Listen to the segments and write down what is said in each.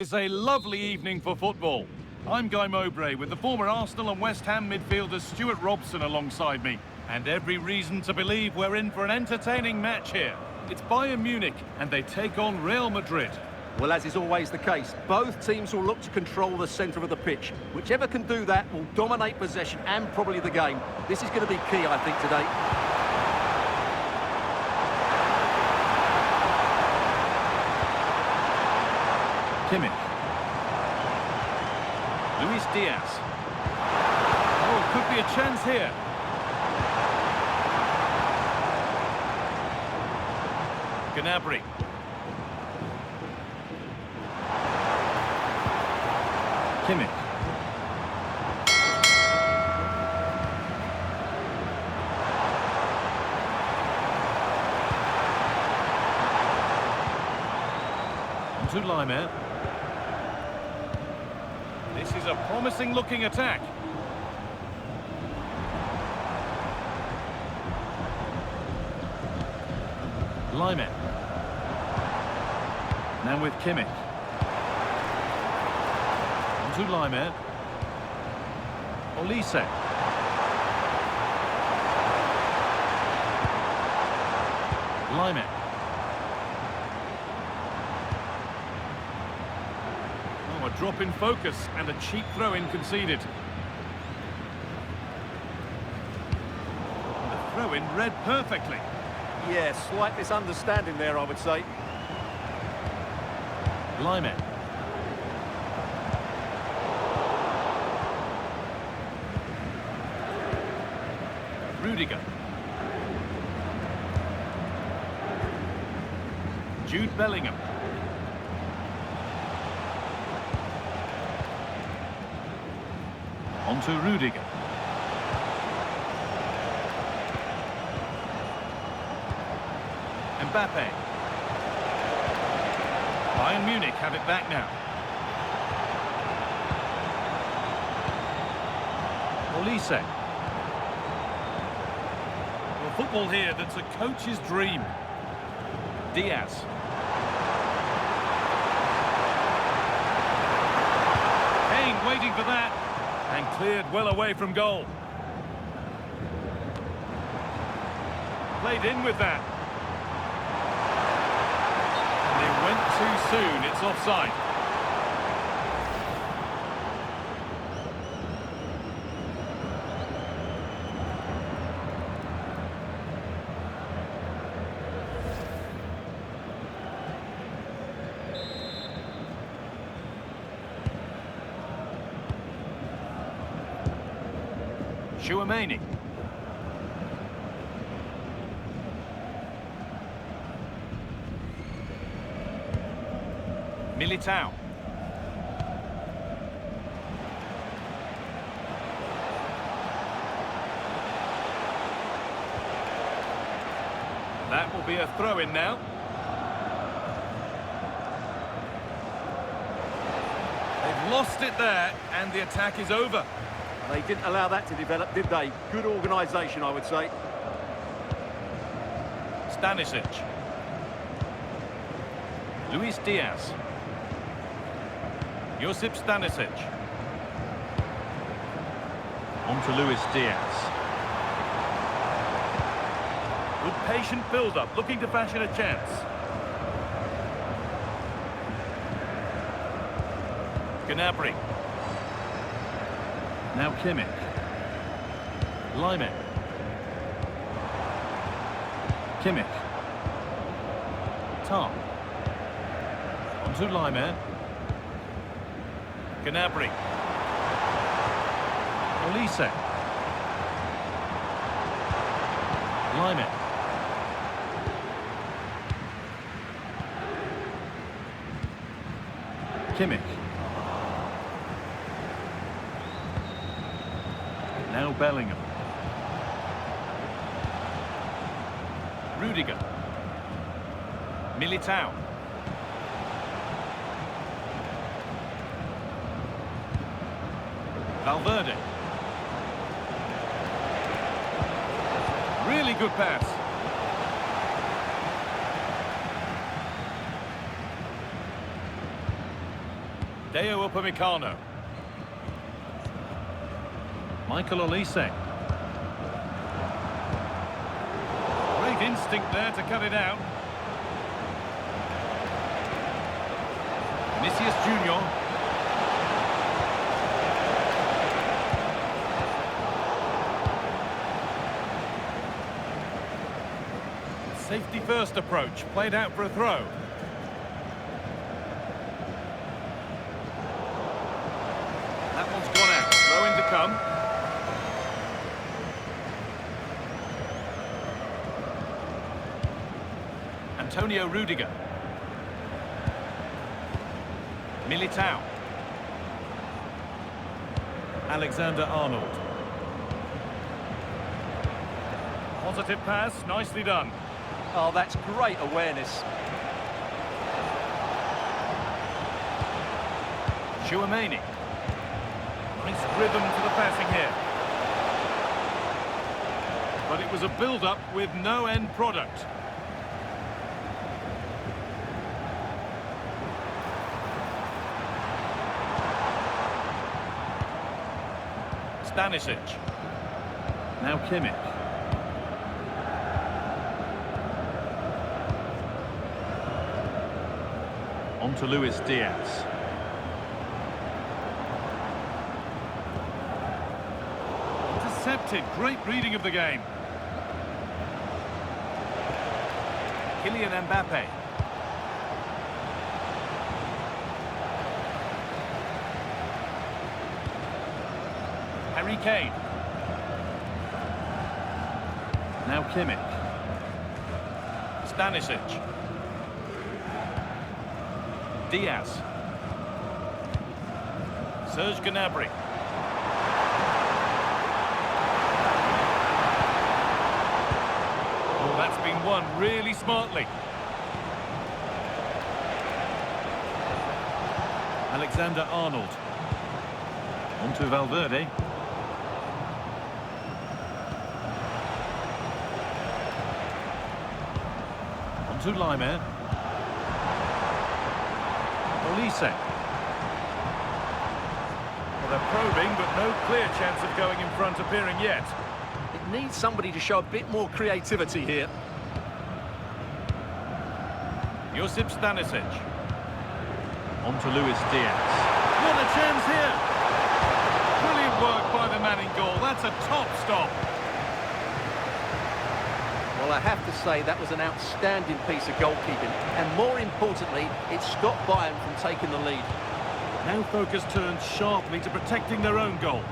It's a lovely evening for football. I'm Guy Mowbray with the former Arsenal and West Ham midfielder Stuart Robson alongside me. And every reason to believe we're in for an entertaining match here. It's Bayern Munich and they take on Real Madrid. Well, as is always the case, both teams will look to control the centre of the pitch. Whichever can do that will dominate possession and probably the game. This is going to be key, I think, today. Kimmich. Luis Diaz. Oh, could be a chance here. Gnabry. Kimmich. On to Laimer. This is a promising-looking attack. Laimer. Now with Kimmich. On to Laimer. Olise. Laimer. Oh, a drop in focus and a cheap throw-in conceded. The throw-in read perfectly. Yeah, slight misunderstanding there, I would say. Laimer. Rudiger. Jude Bellingham. On to Rudiger. Mbappe. Bayern Munich have it back now. Olise. Well, football here that's a coach's dream. Diaz. Kane waiting for that. And cleared well away from goal. Played in with that. Went too soon, it's offside. Chouameni. Militao. That will be a throw-in now. They've lost it there, and the attack is over. They didn't allow that to develop, did they? Good organisation, I would say. Stanisic. Luis Diaz. Josip Stanisic. On to Luis Diaz. Good patient build-up, looking to fashion a chance. Gnabry. Now Kimmich. Laimer. Kimmich. Tom. On to Laimer. Gnabry. Olise. Laimer. Kimmich. Now Bellingham. Rudiger. Militao. Valverde. Really good pass. Deo Upamecano. Michael Olise. Great instinct there to cut it out. Vinicius Junior. Safety first approach, played out for a throw. That one's gone out, throw in to come. Antonio Rudiger. Militao. Alexander-Arnold. Positive pass, nicely done. Oh, that's great awareness. Chouameni. Nice rhythm to the passing here. But it was a build-up with no end product. Stanisic. Now Kimmich. On to Luis Diaz. Intercepted. Great reading of the game. Kylian Mbappe. Harry Kane. Now Kimmich. Stanisic. Diaz. Serge Gnabry. Oh, that's been won really smartly. Alexander-Arnold. On to Valverde. On to Laimer. Olise. Well, they're probing, but no clear chance of going in front appearing yet. It needs somebody to show a bit more creativity here. Josip Stanisic. On to Luis Diaz. What a chance here! Brilliant work by the man in goal. That's a top stop. Well, I have to say that was an outstanding piece of goalkeeping, and more importantly, it stopped Bayern from taking the lead. Now focus turns sharply to protecting their own goal.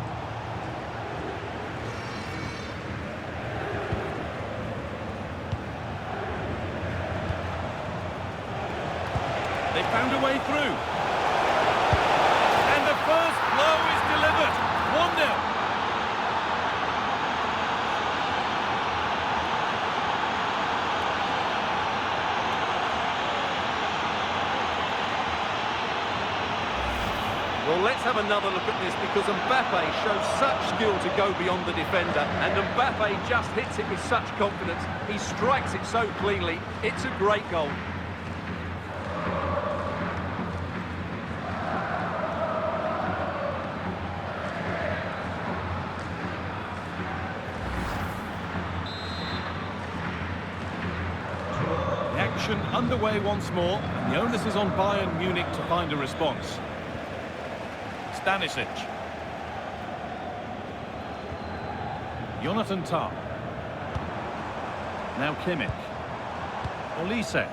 They found a way through. And the first blow is delivered. 1-0. Well, let's have another look at this, because Mbappe shows such skill to go beyond the defender, and Mbappe just hits it with such confidence. He strikes it so cleanly. It's a great goal. The action underway once more, and the onus is on Bayern Munich to find a response. Stanisic. Jonathan Tah. Now Kimmich. Olise.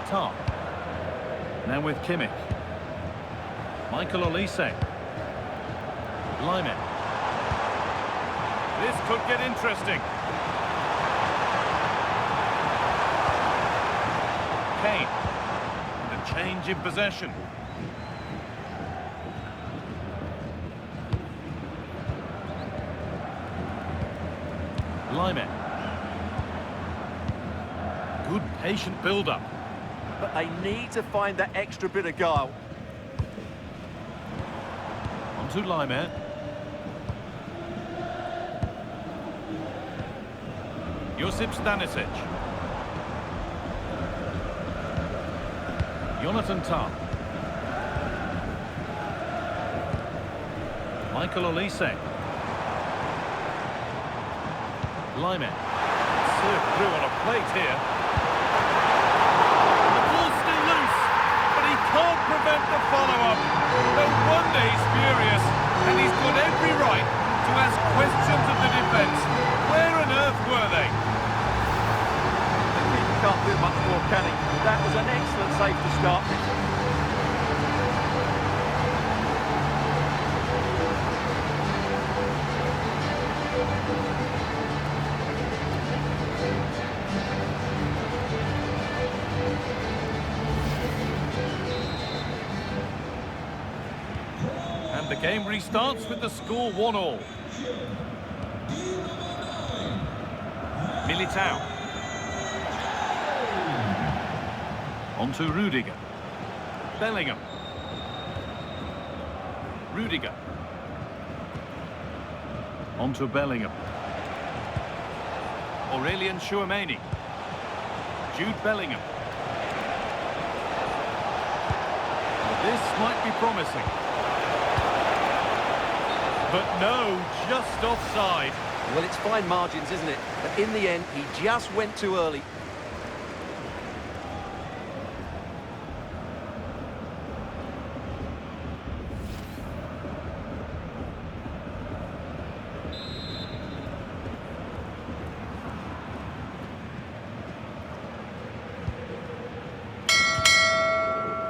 Tah. Now with Kimmich. Michael Olise. Laimer. This could get interesting. Kane. And a change in possession. Laimer. Good patient build-up. But they need to find that extra bit of guile. On to Laimer. Josip Stanisic. Jonathan Tah. Michael Olise. Lyman. Served through on a plate here. The ball's still loose, but he can't prevent the follow-up. No wonder he's furious, and he's got every right to ask questions of the defence. Where on earth were they? The keeper can't do much more, can he? That was an excellent save to start with. And the game restarts with the score 1-1. Militao. On to Rudiger. Bellingham. Rudiger. On to Bellingham. Aurelien Tchouameni. Jude Bellingham. This might be promising. But no, just offside. Well, it's fine margins, isn't it? But in the end, he just went too early.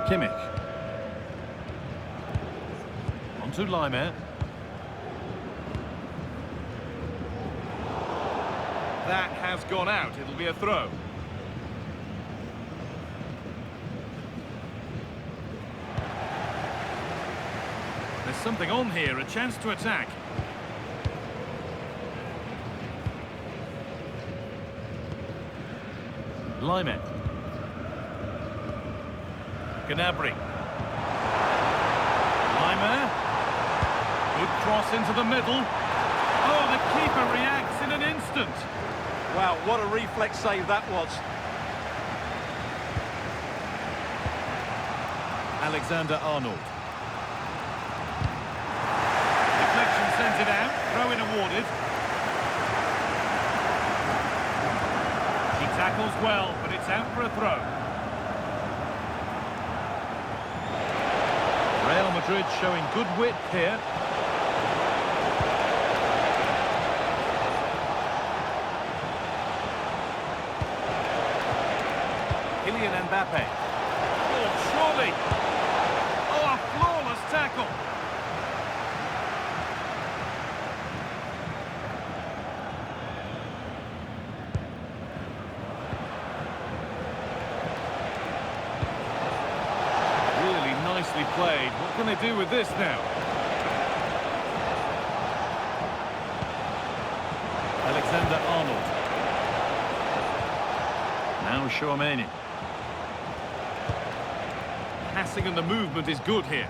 Kimmich. On to Lyman. That has gone out. It'll be a throw. There's something on here, a chance to attack. Lyman. Gnabry. Lyman. Good cross into the middle. Oh, the keeper reacts in an instant. Wow, what a reflex save that was. Alexander-Arnold. Deflection sends it out. Throw-in awarded. He tackles well, but it's out for a throw. Real Madrid showing good width here. Kylian Mbappe. Oh, surely. Oh, a flawless tackle. Really nicely played. What can they do with this now? Alexander-Arnold. Now Tchouameni. Passing and the movement is good here.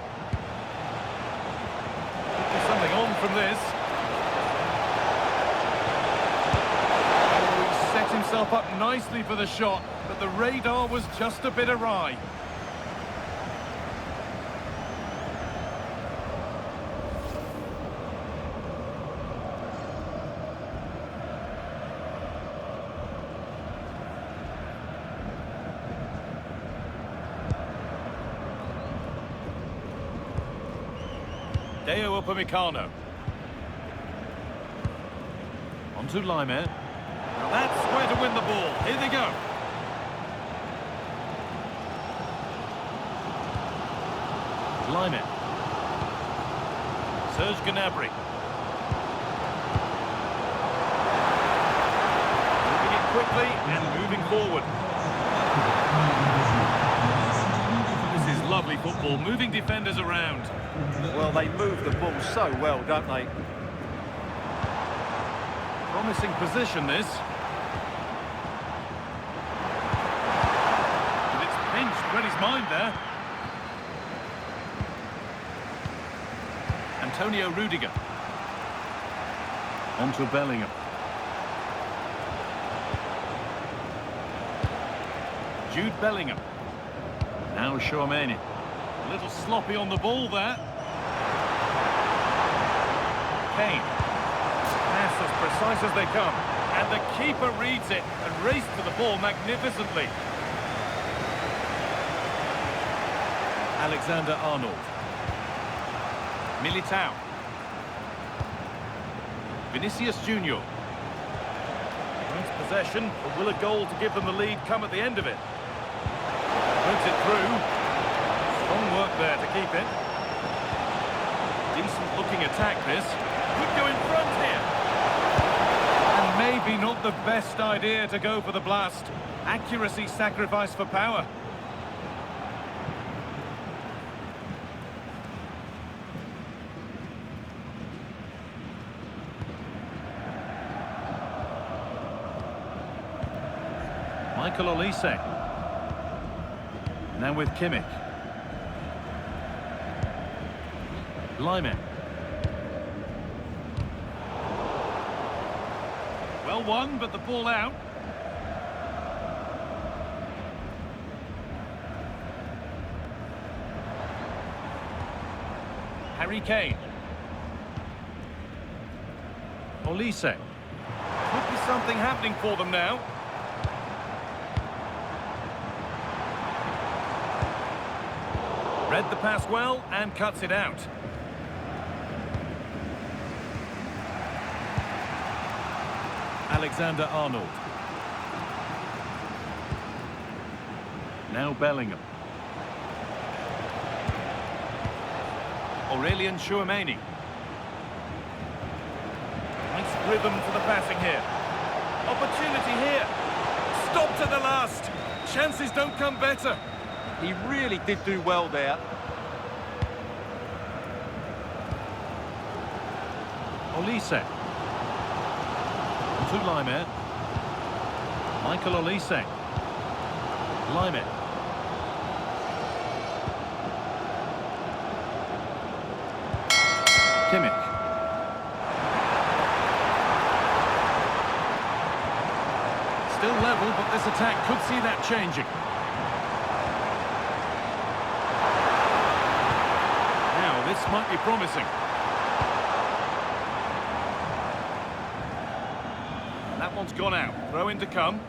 There's something on from this. Oh, he set himself up nicely for the shot, but the radar was just a bit awry. Deo Upamecano. On to Lyman. Now that's where to win the ball. Here they go. Lyman. Serge Gnabry. Moving it quickly and moving forward. This is lovely football, moving defenders around. Well, they move the ball so well, don't they? Promising position, this. And it's pinched, read his mind there. Antonio Rudiger. On to Bellingham. Jude Bellingham. Now Chouameni. A little sloppy on the ball there. Kane. Pass as precise as they come. And the keeper reads it and raced to the ball magnificently. Alexander-Arnold. Militao. Vinicius Junior. Wins possession, but will a goal to give them the lead come at the end of it? Puts it through. Strong work there to keep it. Decent looking attack this. Could go in front here. And maybe not the best idea to go for the blast. Accuracy sacrificed for power. Michael Olise. Now with Kimmich. Lyman. Well won, but the ball out. Harry Kane. Olise. Could be something happening for them now. Read the pass well and cuts it out. Alexander-Arnold. Now Bellingham. Aurelien Chouameni. Nice rhythm to the passing here. Opportunity here. Stopped at the last. Chances don't come better. He really did do well there. Olise. To Lyman. Michael Olise. Lyman. Kimmich. Still level, but this attack could see that changing. Now, this might be promising. That one's gone out. Throw in to come.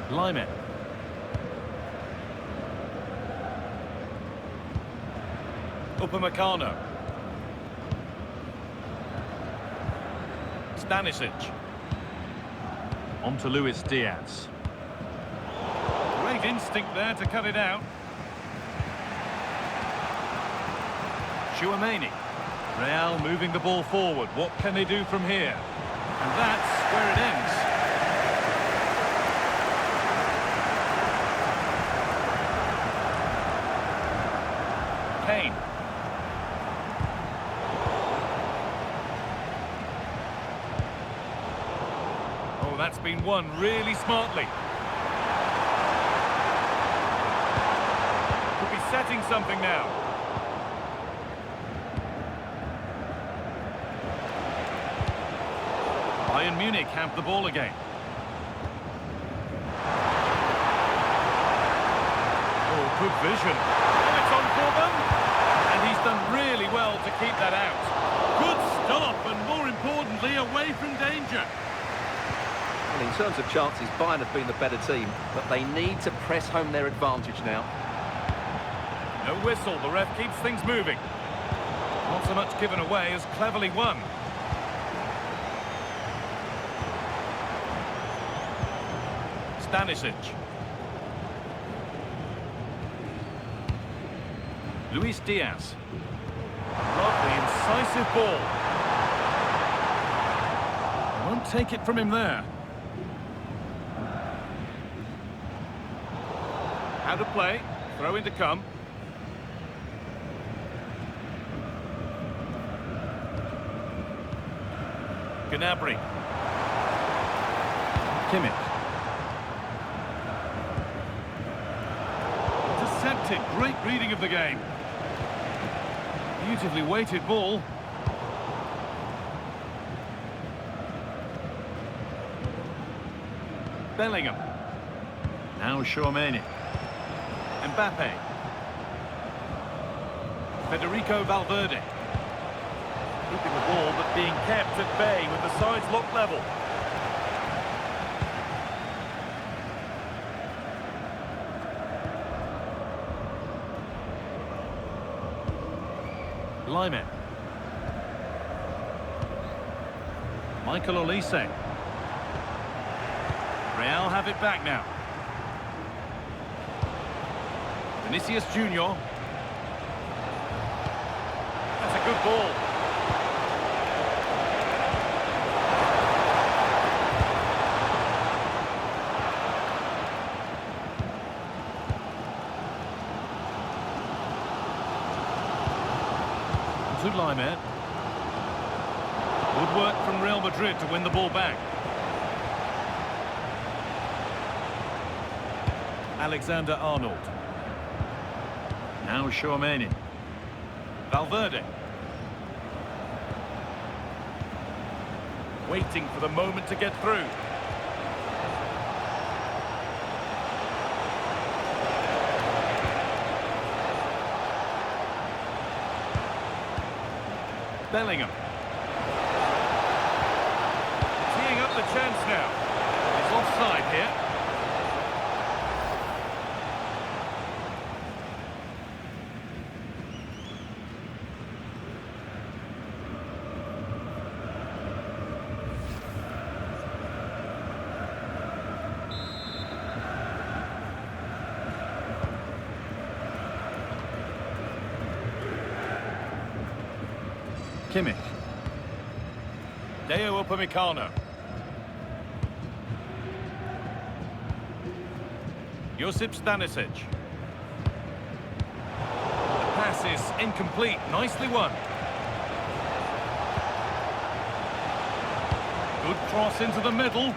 Lyman. Upamecano. Stanisic. On to Luis Diaz. Great instinct there to cut it out. Chouameni. Real moving the ball forward. What can they do from here? And that's where it ends. Kane. Oh, that's been won really smartly. Could be setting something now. Bayern Munich have the ball again. Oh, good vision. Oh, it's on for them. And he's done really well to keep that out. Good stop, and more importantly, away from danger. Well, in terms of chances, Bayern have been the better team, but they need to press home their advantage now. No whistle, the ref keeps things moving. Not so much given away as cleverly won. Stanisic. Luis Diaz. Lovely, incisive ball. Won't take it from him there. How to play. Throw in to come. Gnabry. Kimmich. Intercepted. Great reading of the game. Beautifully weighted ball. Bellingham. Now Tchouaméni. Mbappe. Federico Valverde. Keeping the ball but being kept at bay with the sides locked level. Lyman. Michael Olise. Real have it back now. Vinicius Junior. That's a good ball. To Lyman. Good work from Real Madrid to win the ball back. Alexander-Arnold. Now Tchouaméni. Valverde. Waiting for the moment to get through. Bellingham. Teeing up the chance now. He's offside here. Kimmich. Deo Upamecano. Josip Stanisic. The pass is incomplete. Nicely won. Good cross into the middle.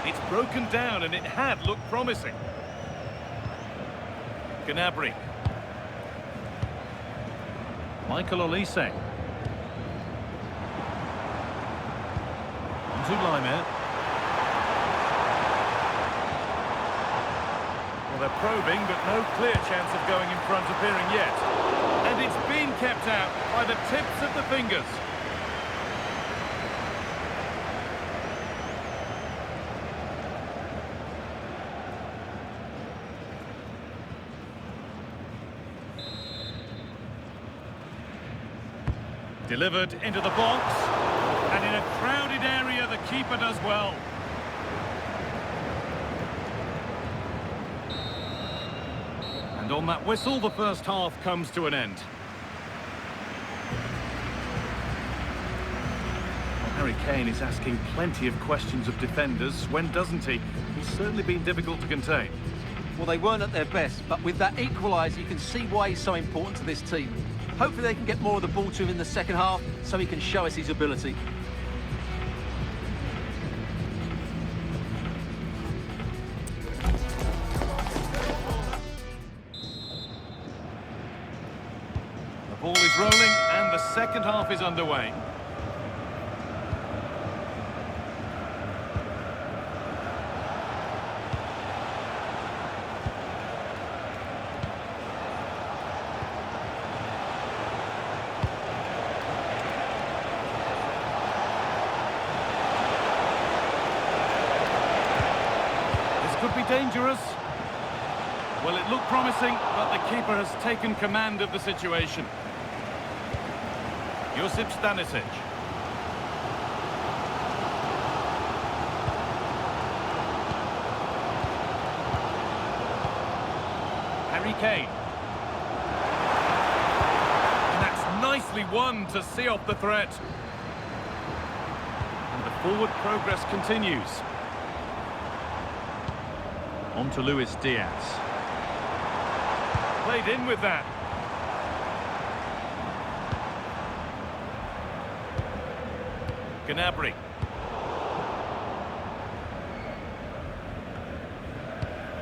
It's broken down and it had looked promising. Gnabry. Michael Olise. To Lyman. Well, they're probing, but no clear chance of going in front appearing yet. And it's been kept out by the tips of the fingers. Delivered into the box, and in a crowded area the keeper does well. And on that whistle the first half comes to an end. Well, Harry Kane is asking plenty of questions of defenders, when doesn't he? He's certainly been difficult to contain. Well, they weren't at their best, but with that equaliser you can see why he's so important to this team. Hopefully they can get more of the ball to him in the second half so he can show us his ability. The ball is rolling and the second half is underway. Could be dangerous. Well, it looked promising, but the keeper has taken command of the situation. Josip Stanisic. Harry Kane. And that's nicely won to see off the threat. And the forward progress continues. On to Luis Diaz. Played in with that. Gnabry.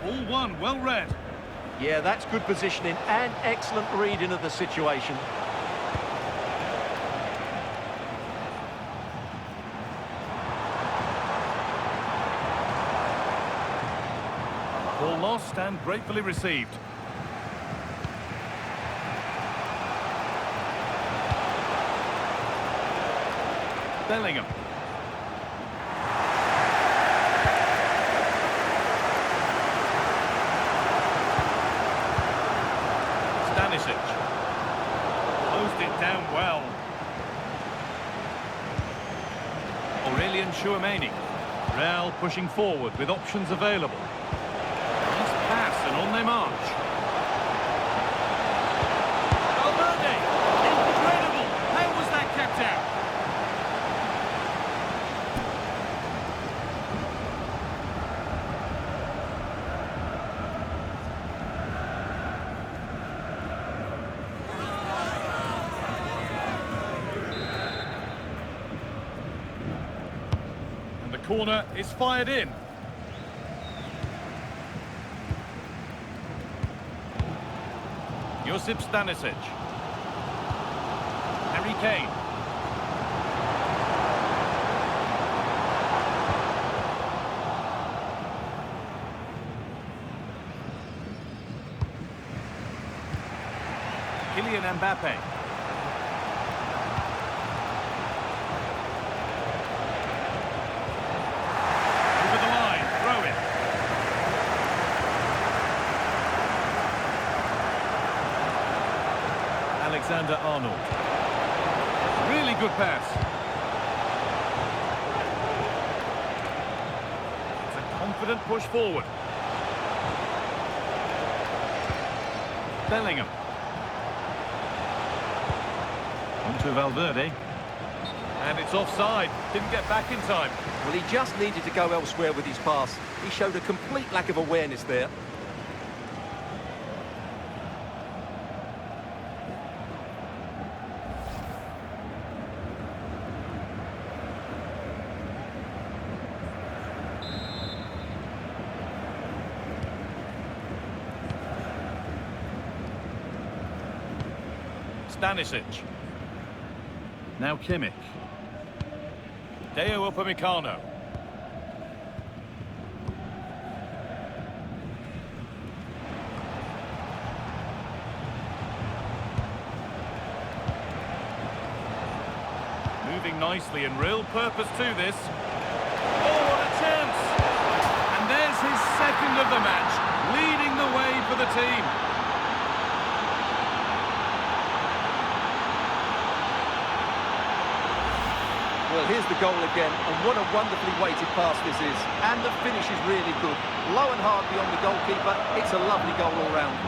All one, well read. Yeah, that's good positioning and excellent reading of the situation. lost and gratefully received. Bellingham. Stanisic. Closed it down well. Aurelien Tchouameni. Real pushing forward with options available. Nice pass and on they march. Valverde! Incredible! How was that kept out? Corner is fired in. Josip Stanisic. Harry Kane. Kylian Mbappe. Alexander-Arnold. Really good pass. It's a confident push forward. Bellingham. On to Valverde. And it's offside. Didn't get back in time. Well, he just needed to go elsewhere with his pass. He showed a complete lack of awareness there. Stanisic. Now Kimmich. Deo Upamecano. Moving nicely and real purpose to this. Oh, what a chance! And there's his second of the match, leading the way for the team. Well, here's the goal again, and what a wonderfully weighted pass this is. And the finish is really good. Low and hard beyond the goalkeeper. It's a lovely goal all round.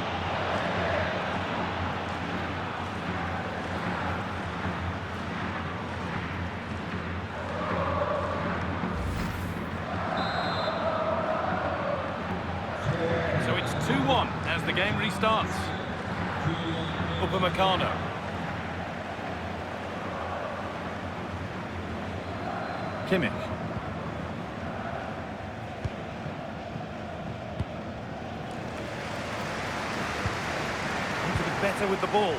So it's 2-1 as the game restarts. Upamecano. Kimmich. Need to be better with the ball.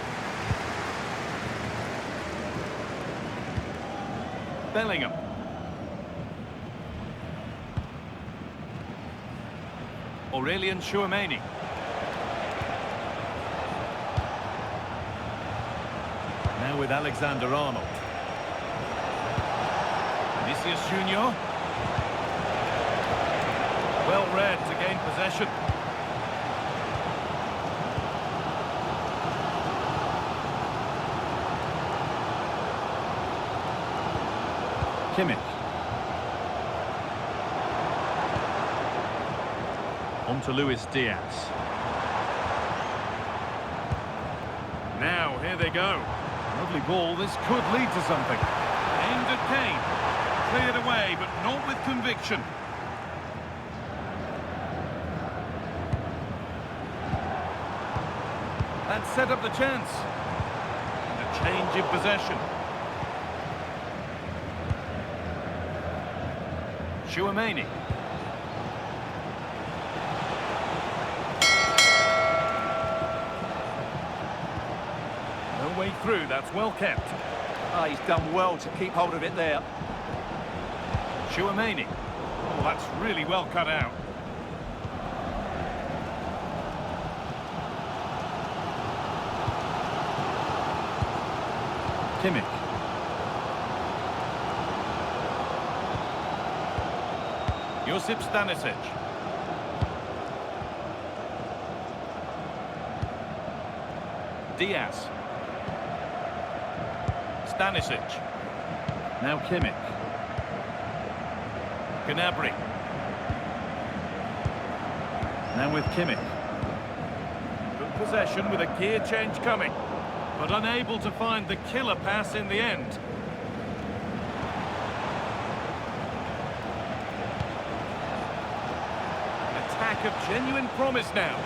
Bellingham. Aurelien Tchouameni. Now with Alexander-Arnold. Vinicius Junior. Well read to gain possession. Kimmich. On to Luis Diaz. Now, here they go. Lovely ball, this could lead to something. Aimed at Kane. Cleared away, but not with conviction. That set up the chance. And a change in possession. Tchouameni. No way through, that's well kept. Ah, he's done well to keep hold of it there. Tchouameni. Oh, that's really well cut out. Kimmich. Josip Stanisic. Diaz. Stanisic. Now Kimmich. Gnabry. Now with Kimmich. Good possession with a gear change coming, but unable to find the killer pass in the end. Attack of genuine promise now.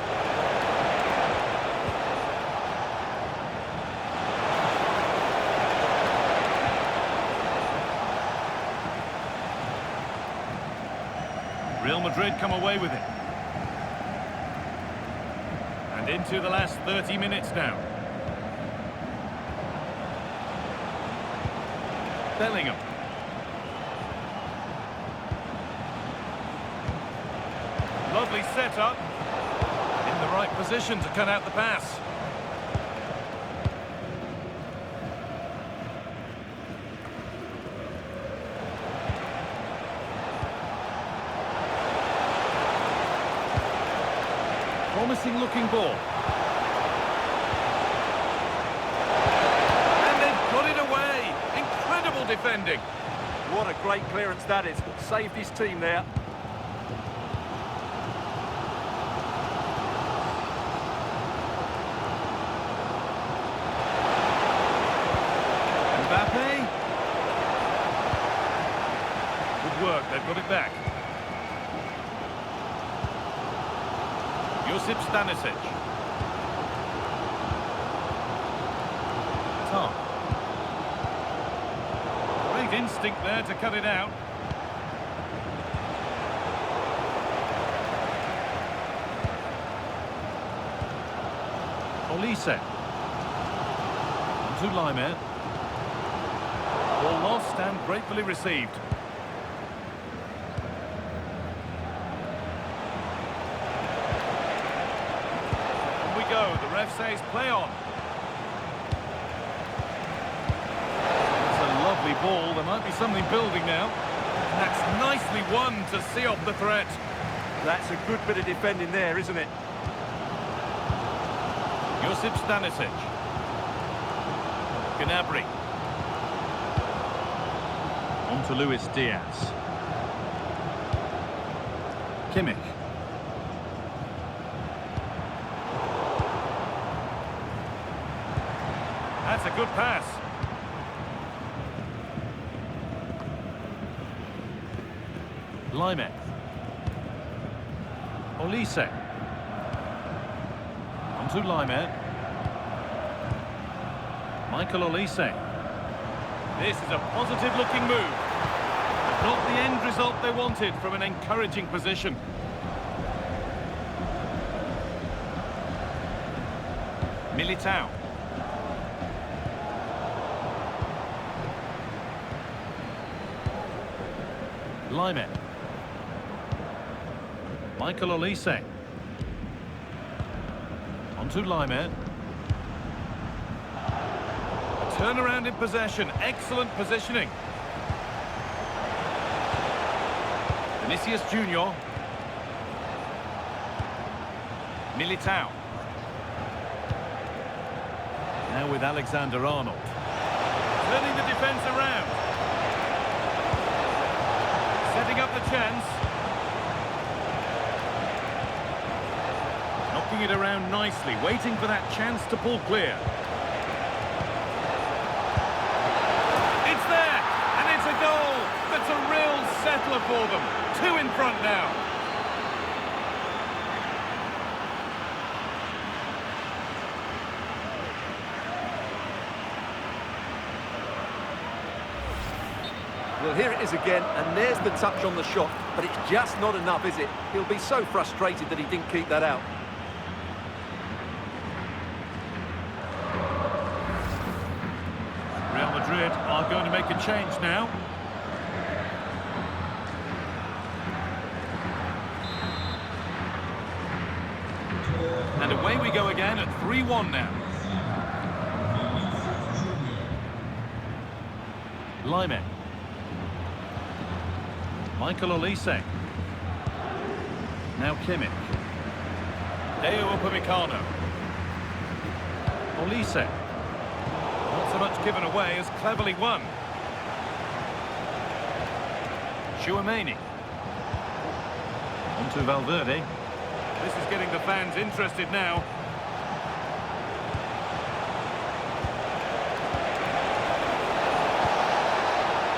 Real Madrid come away with it. And into the last 30 minutes now. Bellingham. Lovely setup. In the right position to cut out the pass. Promising looking ball. And they've got it away. Incredible defending. What a great clearance that is. Saved his team there. Mbappe. Good work, they've got it back. Josip Stanisic. Tom. Great instinct there to cut it out. Olise. On to Laimer. Ball lost and gratefully received. The ref says play on. It's a lovely ball. There might be something building now. And that's nicely won to see off the threat. That's a good bit of defending there, isn't it? Josip Stanisic. Gnabry. On to Luis Diaz. Kimmich. That's a good pass. Laimer. Olise. On to Laimer. Michael Olise. This is a positive looking move. But not the end result they wanted from an encouraging position. Militao. Laimer. Michael Olise. On to Laimer. A turnaround in possession. Excellent positioning. Vinicius Junior. Militao. Now with Alexander-Arnold. Turning the defence around. Setting up the chance. Knocking it around nicely, waiting for that chance to pull clear. It's there, and it's a goal. That's a real settler for them. 2 in front now. Well, here it is again, and there's the touch on the shot, but it's just not enough, is it? He'll be so frustrated that he didn't keep that out. Real Madrid are going to make a change now. And away we go again at 3-1 now. Lyman. Michael Olise. Now Kimmich. Deo Upamecano. Olise. Not so much given away as cleverly won. Chouameni. On to Valverde. This is getting the fans interested now.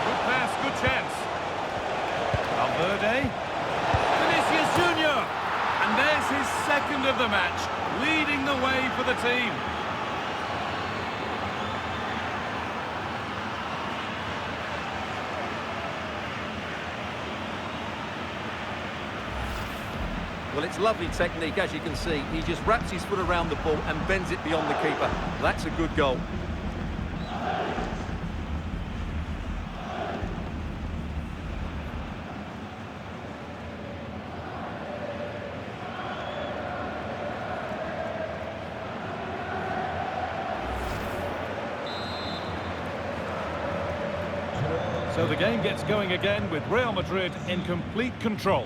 Good pass, good chance. Valverde. Vinicius Junior. And there's his second of the match, leading the way for the team. Well, it's lovely technique, as you can see. He just wraps his foot around the ball and bends it beyond the keeper. That's a good goal. So the game gets going again with Real Madrid in complete control.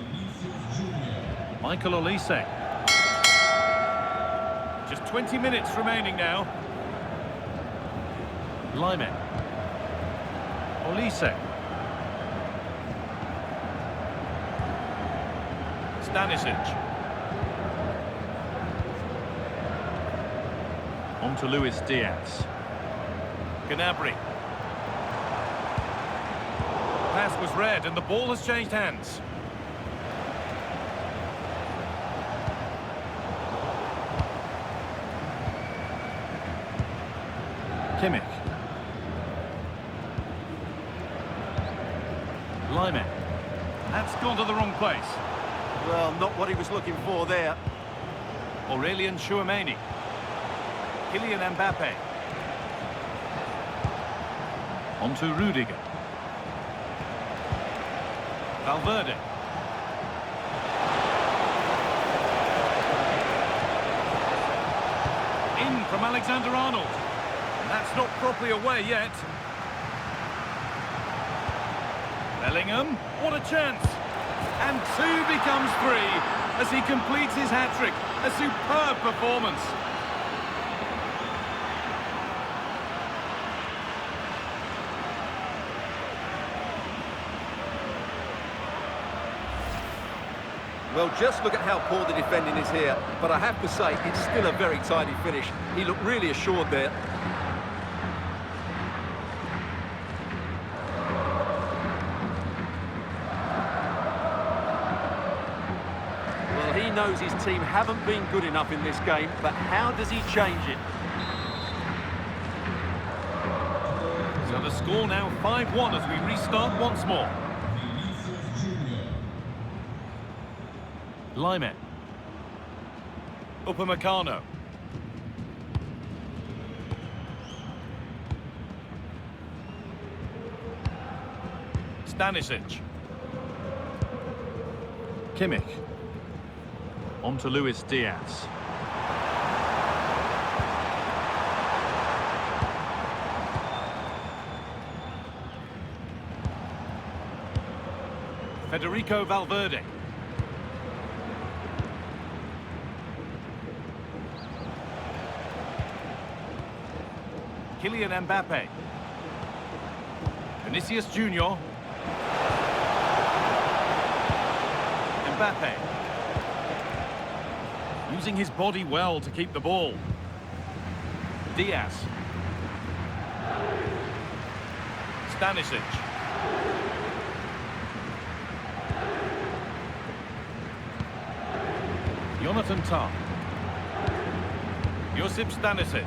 Michael Olise. Just 20 minutes remaining now. Lyman. Olise. Stanisic. On to Luis Diaz. Gnabry. Pass was read and the ball has changed hands. Kimmich. Lyman. That's gone to the wrong place. Well, not what he was looking for there. Aurelien Chouameni. Kylian Mbappe. On to Rudiger. Valverde. In from Alexander-Arnold. That's not properly away yet. Bellingham, what a chance. And 2 becomes 3 as he completes his hat-trick. A superb performance. Well, just look at how poor the defending is here. But I have to say, it's still a very tidy finish. He looked really assured there. Well, he knows his team haven't been good enough in this game, but how does he change it? So the score now 5-1 as we restart once more. Lyman. Upamecano. Stanisic. Kimmich. On to Luis Diaz. Federico Valverde. Kylian Mbappe. Vinicius Junior. Mbappe. Using his body well to keep the ball. Diaz. Stanisic. Jonathan Tah. Josip Stanisic.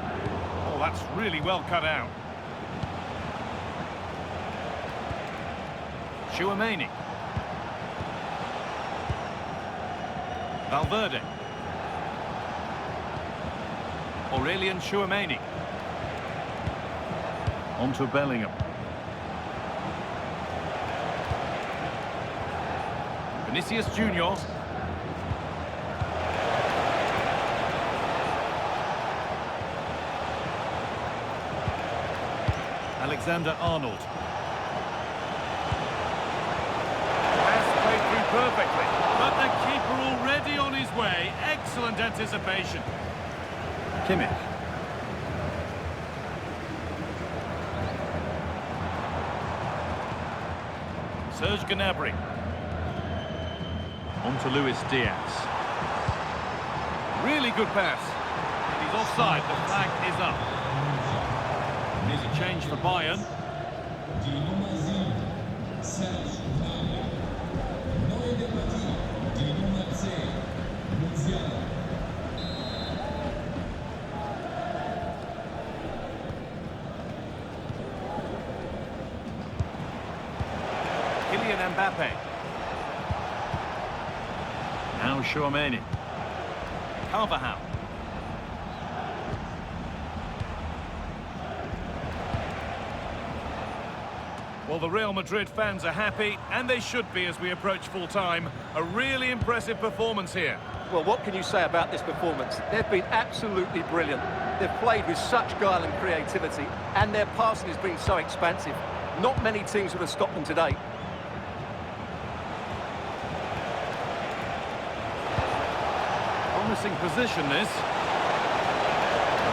Oh, that's really well cut out. Chouameni. Valverde. Aurelien Chouameni. On to Bellingham. Vinicius Junior. Alexander-Arnold. Pass played through perfectly, but the keeper already on his way. Excellent anticipation. Kimmich. Serge Gnabry. On to Luis Diaz. Really good pass. And he's offside. The flag is up. Here's a change for Bayern. Kylian Mbappe. Now Chouameni. Carvajal. Well, the Real Madrid fans are happy, and they should be as we approach full time. A really impressive performance here. Well, what can you say about this performance? They've been absolutely brilliant. They've played with such guile and creativity, and their passing has been so expansive. Not many teams would have stopped them today. Promising position, this.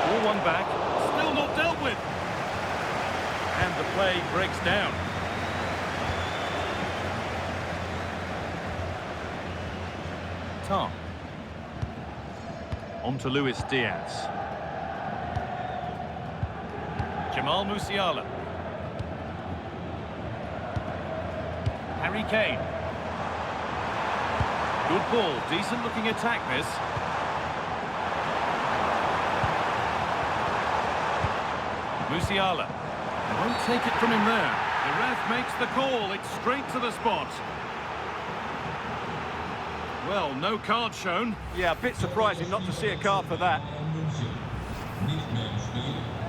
Ball one back, still not dealt with. And the play breaks down. Tom. On to Luis Diaz. Jamal Musiala. Harry Kane. Good ball, decent looking attack this. Musiala. Won't take it from him there. The ref makes the call. It's straight to the spot. Well, no card shown. Yeah, a bit surprising not to see a card for that.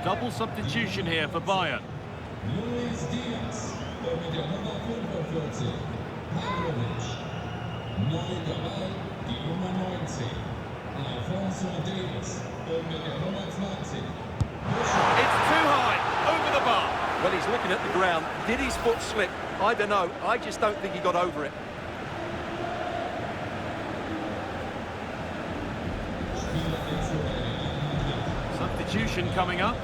Double substitution here for Bayern. Luis Diaz, mit der Nummer 45. Pavlovic. Neu dabei, die Nummer 19. Alfonso Davis. Mit der Nummer 20. It's too high. Over the bar. Well, he's looking at the ground. Did his foot slip? I don't know. I just don't think he got over it. Substitution coming up.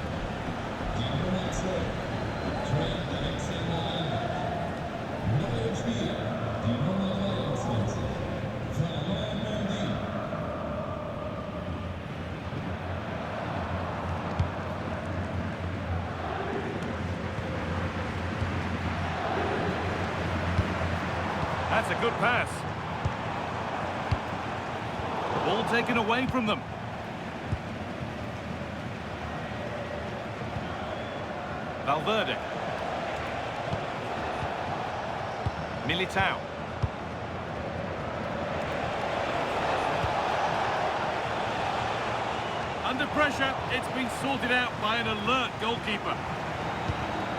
That's a good pass. Ball taken away from them. Valverde. Militao. Under pressure, it's been sorted out by an alert goalkeeper.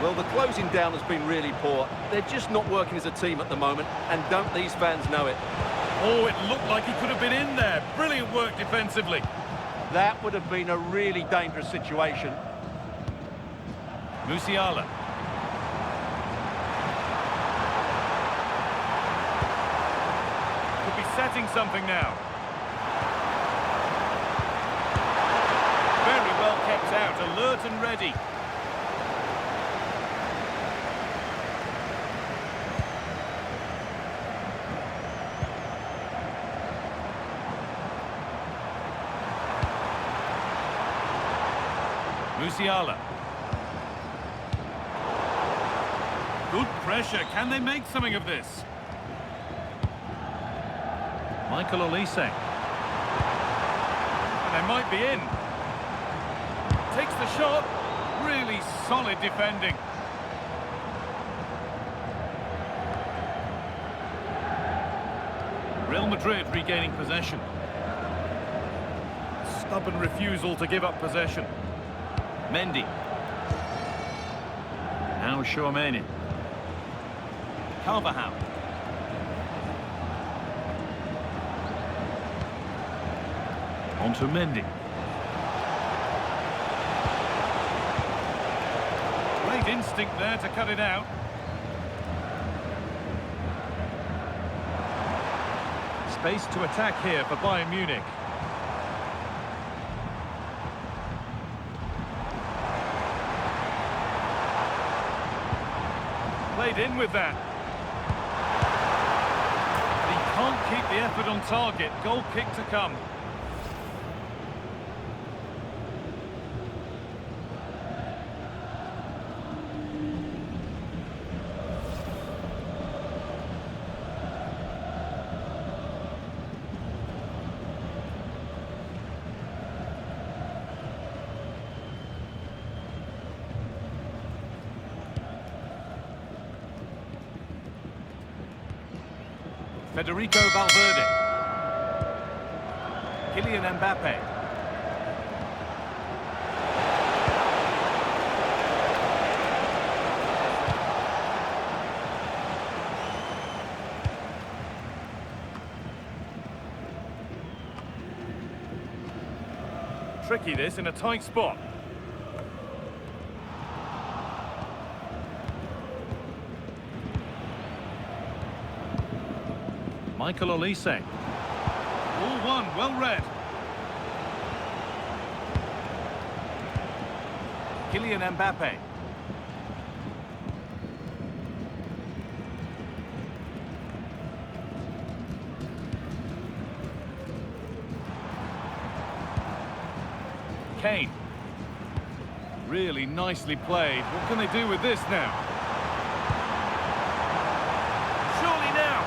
Well, the closing down has been really poor. They're just not working as a team at the moment, and don't these fans know it? Oh, it looked like he could have been in there. Brilliant work defensively. That would have been a really dangerous situation. Musiala. Could be setting something now. Very well kept out, alert and ready. Musiala. Good pressure. Can they make something of this? Michael Olise. And they might be in. Takes the shot. Really solid defending. Real Madrid regaining possession. Stubborn refusal to give up possession. Mendy. Now Chouameni. Carvajal. On to Mendy. Great Great instinct there to cut it out. Space to attack here for Bayern Munich. Played in with that. And he can't keep the effort on target. Goal kick to come. Federico Valverde. Kylian Mbappe. Tricky this in a tight spot. Michael Olise. All one, well read. Kylian Mbappe. Kane. Really nicely played. What can they do with this now? Surely now.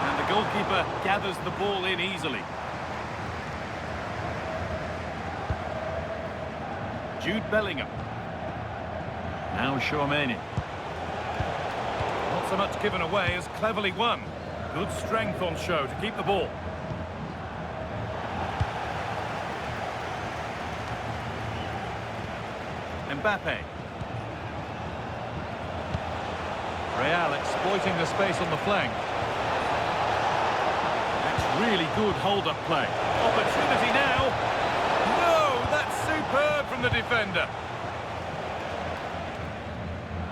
And the goalkeeper gathers the ball in easily. Jude Bellingham. Now Tchouaméni. Not so much given away as cleverly won. Good strength on show to keep the ball. Mbappe. Real exploiting the space on the flank. That's really good hold-up play. Opportunity now. No, that's superb from the defender.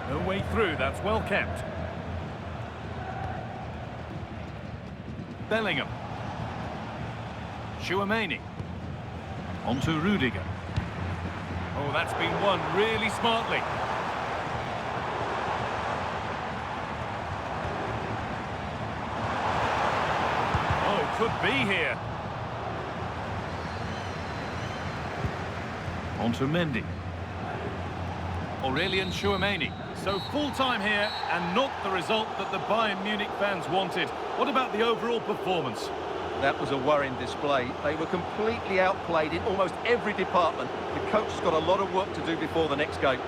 No way through, that's well kept. Bellingham. Tchouaméni. On to Rudiger. Oh, that's been won really smartly. Oh, it could be here. On to Mendy. Aurelien Tchouaméni. So full time here and not the result that the Bayern Munich fans wanted. What about the overall performance? That was a worrying display. They were completely outplayed in almost every department. The coach has got a lot of work to do before the next game.